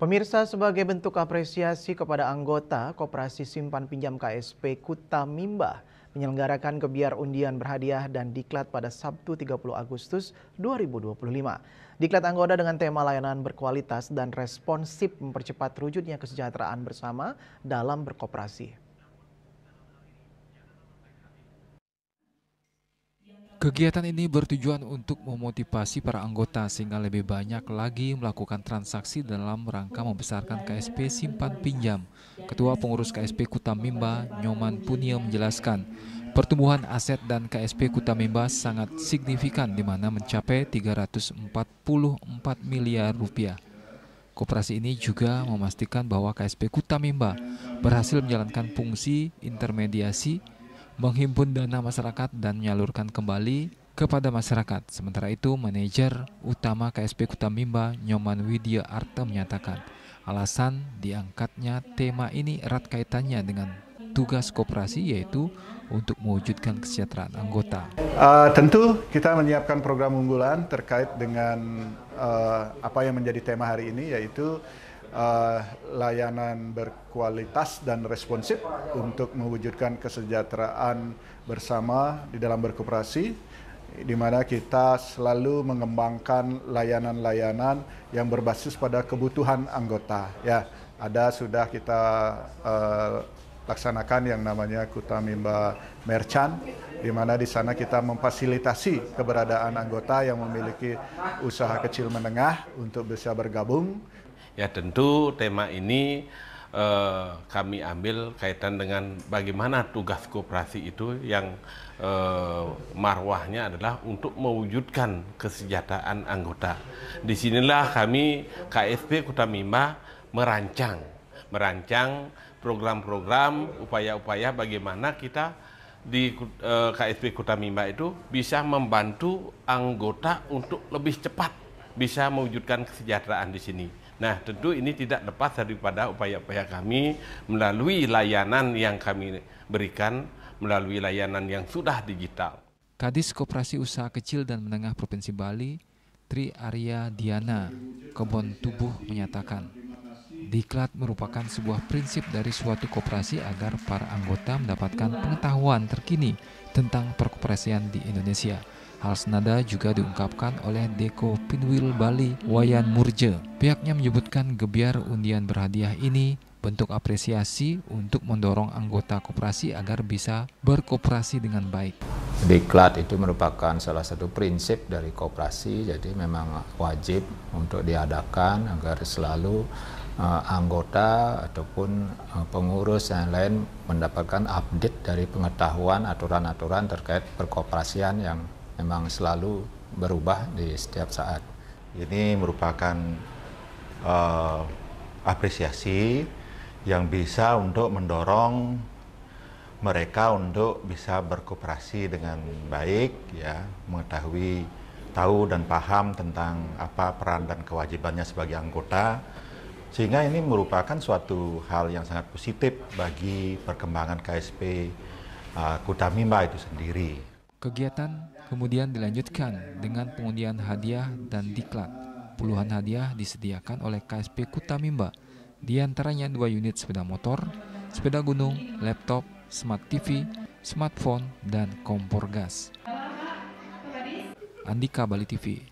Pemirsa, sebagai bentuk apresiasi kepada anggota Koperasi Simpan Pinjam KSP Kuta Mimba menyelenggarakan gebiar undian berhadiah dan diklat pada Sabtu 30 Agustus 2025. Diklat anggota dengan tema layanan berkualitas dan responsif mempercepat terwujudnya kesejahteraan bersama dalam berkoperasi. Kegiatan ini bertujuan untuk memotivasi para anggota sehingga lebih banyak lagi melakukan transaksi dalam rangka membesarkan KSP Simpan Pinjam. Ketua Pengurus KSP Kuta Mimba, Nyoman Punio menjelaskan, pertumbuhan aset dan KSP Kuta Mimba sangat signifikan di mana mencapai 344 miliar rupiah. Koperasi ini juga memastikan bahwa KSP Kuta Mimba berhasil menjalankan fungsi intermediasi, menghimpun dana masyarakat dan menyalurkan kembali kepada masyarakat. Sementara itu, manajer utama KSP Kuta Mimba, Nyoman Widya Arta menyatakan, alasan diangkatnya tema ini erat kaitannya dengan tugas koperasi, yaitu untuk mewujudkan kesejahteraan anggota. Tentu kita menyiapkan program unggulan terkait dengan apa yang menjadi tema hari ini, yaitu layanan berkualitas dan responsif untuk mewujudkan kesejahteraan bersama di dalam berkoperasi, di mana kita selalu mengembangkan layanan-layanan yang berbasis pada kebutuhan anggota. Ya, sudah kita laksanakan yang namanya Kuta Mimba Merchant, di mana di sana kita memfasilitasi keberadaan anggota yang memiliki usaha kecil menengah untuk bisa bergabung. Ya, tentu tema ini kami ambil kaitan dengan bagaimana tugas koperasi itu yang marwahnya adalah untuk mewujudkan kesejahteraan anggota. Disinilah kami KSP Kuta Mimba merancang program-program, upaya-upaya bagaimana kita di KSP Kuta Mimba itu bisa membantu anggota untuk lebih cepat bisa mewujudkan kesejahteraan di sini. Nah, tentu ini tidak lepas daripada upaya-upaya kami melalui layanan yang kami berikan, melalui layanan yang sudah digital. Kadis Koperasi Usaha Kecil dan Menengah Provinsi Bali, Tri Arya Diana Kebon Tubuh menyatakan, diklat merupakan sebuah prinsip dari suatu koperasi agar para anggota mendapatkan pengetahuan terkini tentang perkoperasian di Indonesia. Hal senada juga diungkapkan oleh Deko Pinwil Bali, Wayan Murje. Pihaknya menyebutkan gebiar undian berhadiah ini bentuk apresiasi untuk mendorong anggota koperasi agar bisa berkoperasi dengan baik. Diklat itu merupakan salah satu prinsip dari koperasi, jadi memang wajib untuk diadakan agar selalu anggota ataupun pengurus yang lain mendapatkan update dari pengetahuan aturan-aturan terkait perkoperasian yang memang selalu berubah di setiap saat. Ini merupakan apresiasi yang bisa untuk mendorong mereka untuk bisa berkoperasi dengan baik, ya, mengetahui, tahu dan paham tentang apa peran dan kewajibannya sebagai anggota, sehingga ini merupakan suatu hal yang sangat positif bagi perkembangan KSP Kuta Mimba itu sendiri. Kegiatan kemudian dilanjutkan dengan pengundian hadiah dan diklat. Puluhan hadiah disediakan oleh KSP Kuta Mimba, di antaranya 2 unit sepeda motor, sepeda gunung, laptop, smart TV, smartphone, dan kompor gas. Andika, Bali TV.